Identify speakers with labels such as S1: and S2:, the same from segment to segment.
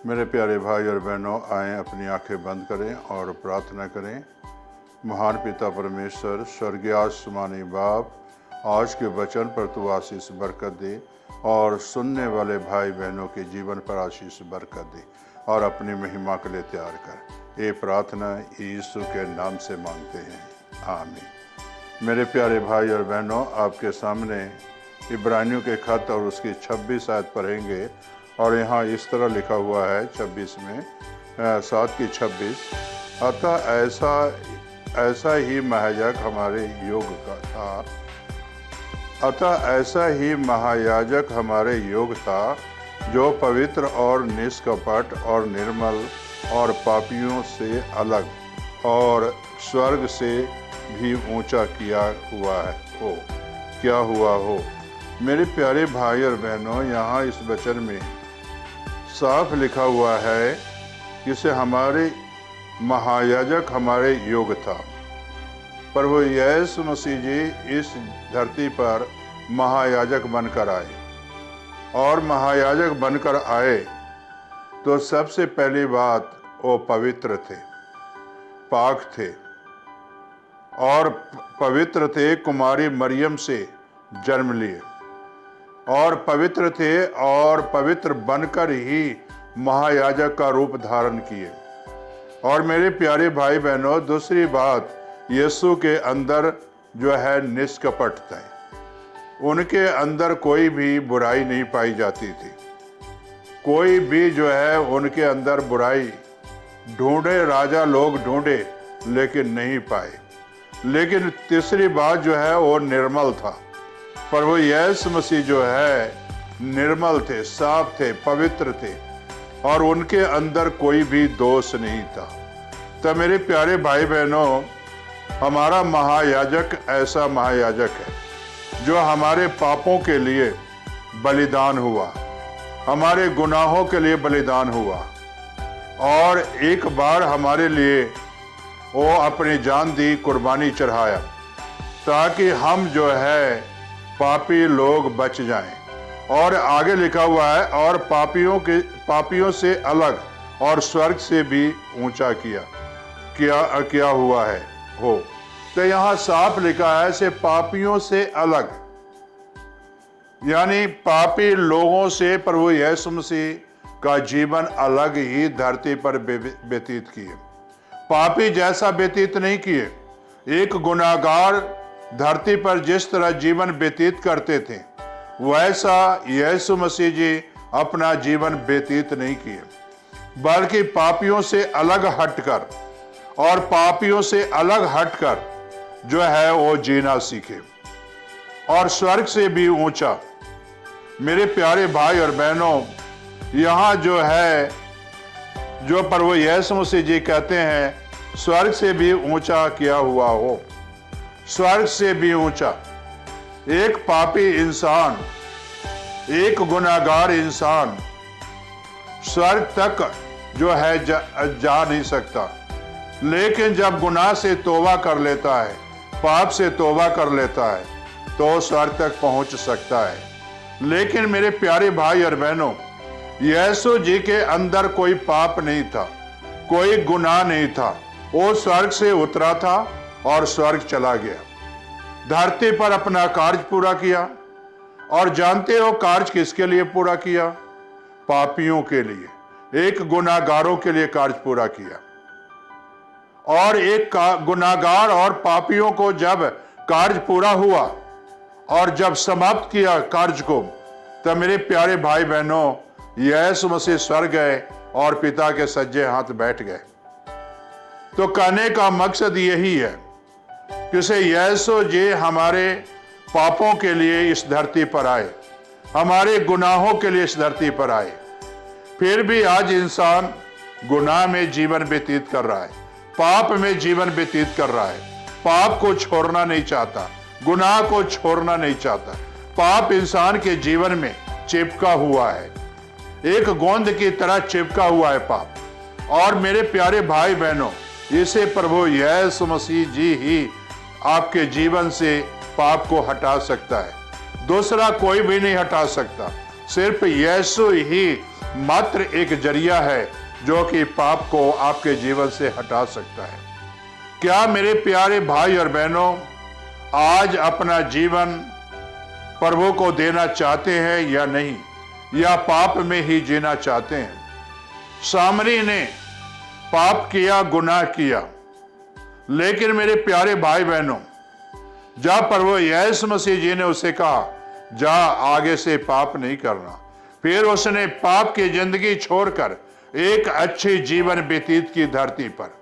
S1: मेरे प्यारे भाई और बहनों, आएँ अपनी आंखें बंद करें और प्रार्थना करें। महान पिता परमेश्वर, स्वर्गीय आसमानी बाप, आज के वचन पर तू आशीष बरकत दे और सुनने वाले भाई बहनों के जीवन पर आशीष बरकत दे और अपनी महिमा के लिए तैयार कर। ये प्रार्थना यीशु के नाम से मांगते हैं, आमीन। मेरे प्यारे भाई और बहनों, आपके सामने इब्रानियों के खत और उसकी 26 आयत पढ़ेंगे और यहाँ इस तरह लिखा हुआ है 26 में 7 की 26, अतः ऐसा ही महायाजक हमारे योग का था ऐसा ही महायाजक हमारे योग था, जो पवित्र और निष्कपट और निर्मल और पापियों से अलग और स्वर्ग से भी ऊंचा क्या हुआ हो। मेरे प्यारे भाई और बहनों, यहाँ इस वचन में साफ लिखा हुआ है कि से हमारे महायाजक हमारे योग था। प्रभु यीशु मसीह जी इस धरती पर महायाजक बनकर आए और महायाजक बनकर आए तो सबसे पहली बात, वो पवित्र थे, पाक थे और पवित्र थे। कुमारी मरियम से जन्म लिए और पवित्र थे और पवित्र बनकर ही महायाजक का रूप धारण किए। और मेरे प्यारे भाई बहनों, दूसरी बात, यीशु के अंदर जो है निष्कपट थे। उनके अंदर कोई भी बुराई नहीं पाई जाती थी। कोई भी जो है उनके अंदर बुराई ढूंढे, राजा लोग ढूंढे लेकिन नहीं पाए। लेकिन तीसरी बात जो है वो निर्मल था। प्रभु यीशु मसीह जो है निर्मल थे, साफ थे, पवित्र थे और उनके अंदर कोई भी दोष नहीं था। तो मेरे प्यारे भाई बहनों, हमारा महायाजक ऐसा महायाजक है जो हमारे पापों के लिए बलिदान हुआ, हमारे गुनाहों के लिए बलिदान हुआ और एक बार हमारे लिए वो अपनी जान दी, कुर्बानी चढ़ाया, ताकि हम जो है पापी लोग बच जाएं। और आगे लिखा हुआ है, और पापियों से अलग और स्वर्ग से भी ऊंचा किया हुआ है हो। तो यहाँ साफ लिखा है से पापियों से अलग, यानी पापी लोगों से प्रभु यीशु मसीह का जीवन अलग ही धरती पर व्यतीत किए। पापी जैसा व्यतीत नहीं किए। एक गुनाहगार धरती पर जिस तरह जीवन व्यतीत करते थे, वैसा यीशु मसीह जी अपना जीवन व्यतीत नहीं किए, बल्कि पापियों से अलग हटकर जो है वो जीना सीखे और स्वर्ग से भी ऊंचा। मेरे प्यारे भाई और बहनों, यहाँ जो है जो प्रभु यीशु मसीह जी कहते हैं स्वर्ग से भी ऊंचा किया हुआ हो, स्वर्ग से भी ऊंचा। एक पापी इंसान, एक गुनाहगार इंसान स्वर्ग तक जो है जा नहीं सकता, लेकिन जब गुनाह से तौबा कर लेता है, पाप से तौबा कर लेता है, तो स्वर्ग तक पहुंच सकता है। लेकिन मेरे प्यारे भाई और बहनों, यीशु जी के अंदर कोई पाप नहीं था, कोई गुनाह नहीं था। वो स्वर्ग से उतरा था और स्वर्ग चला गया, धरती पर अपना कार्य पूरा किया। और जानते हो कार्य किसके लिए पूरा किया? पापियों के लिए, एक गुनाहगारों के लिए कार्य पूरा किया। और एक गुनाहगार और पापियों को जब कार्य पूरा हुआ और जब समाप्त किया कार्य को, तब मेरे प्यारे भाई बहनों, यीशु मसीह स्वर्ग गए और पिता के सज्जे हाथ बैठ गए। तो कहने का मकसद यही है कि यीशु जी हमारे पापों के लिए इस धरती पर आए, हमारे गुनाहों के लिए इस धरती पर आए। फिर भी आज इंसान गुनाह में जीवन व्यतीत कर रहा है, पाप में जीवन व्यतीत कर रहा है, पाप को छोड़ना नहीं चाहता, गुनाह को छोड़ना नहीं चाहता। पाप इंसान के जीवन में चिपका हुआ है, एक गोंद की तरह चिपका हुआ है पाप। और मेरे प्यारे भाई बहनों, इसे प्रभु यीशु मसीह जी ही आपके जीवन से पाप को हटा सकता है, दूसरा कोई भी नहीं हटा सकता। सिर्फ यीशु ही मात्र एक जरिया है जो कि पाप को आपके जीवन से हटा सकता है। क्या मेरे प्यारे भाई और बहनों, आज अपना जीवन प्रभु को देना चाहते हैं या नहीं, या पाप में ही जीना चाहते हैं? सामरी ने पाप किया, गुनाह किया, लेकिन मेरे प्यारे भाई बहनों, जब प्रभु यीशु मसीह जी ने उसे कहा जा आगे से पाप नहीं करना, फिर उसने पाप की जिंदगी छोड़कर एक अच्छी जीवन व्यतीत की धरती पर।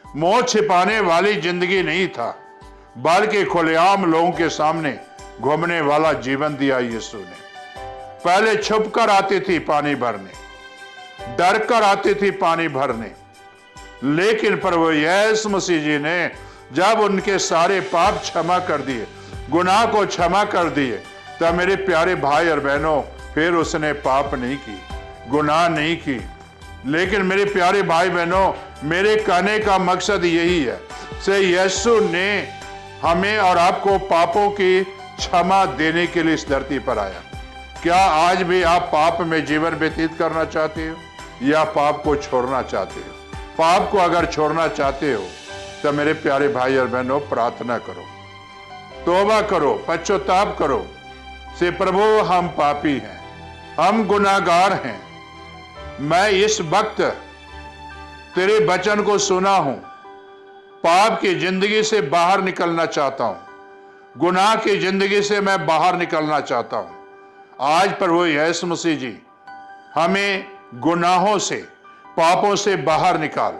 S1: मोह छिपाने वाली जिंदगी नहीं था, बल्कि खुलेआम लोगों के सामने घूमने वाला जीवन दिया यीशु ने। पहले छुप कर आती थी पानी भरने, डर कर आती थी पानी भरने, लेकिन प्रभु यीशु मसीह जी ने जब उनके सारे पाप क्षमा कर दिए, गुनाह को क्षमा कर दिए, तब मेरे प्यारे भाई और बहनों फिर उसने पाप नहीं की, गुनाह नहीं की। लेकिन मेरे प्यारे भाई बहनों, मेरे कहने का मकसद यही है से यीशु ने हमें और आपको पापों की क्षमा देने के लिए इस धरती पर आया। क्या आज भी आप पाप में जीवन व्यतीत करना चाहते हो या पाप को छोड़ना चाहते हो? पाप को अगर छोड़ना चाहते हो तो मेरे प्यारे भाई और बहनों प्रार्थना करो, तौबा करो, पश्चाताप करो से प्रभु हम पापी हैं, हम गुनाहगार हैं, मैं इस वक्त तेरे वचन को सुना हूं, पाप की जिंदगी से बाहर निकलना चाहता हूं, गुनाह की जिंदगी से मैं बाहर निकलना चाहता हूं। आज प्रभु यीशु मसीह जी हमें गुनाहों से, पापों से बाहर निकाल,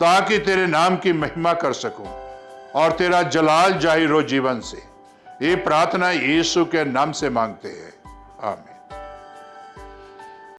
S1: ताकि तेरे नाम की महिमा कर सकूं और तेरा जलाल जाहिर हो जीवन से। ये प्रार्थना यीशु के नाम से मांगते हैं, आमीन।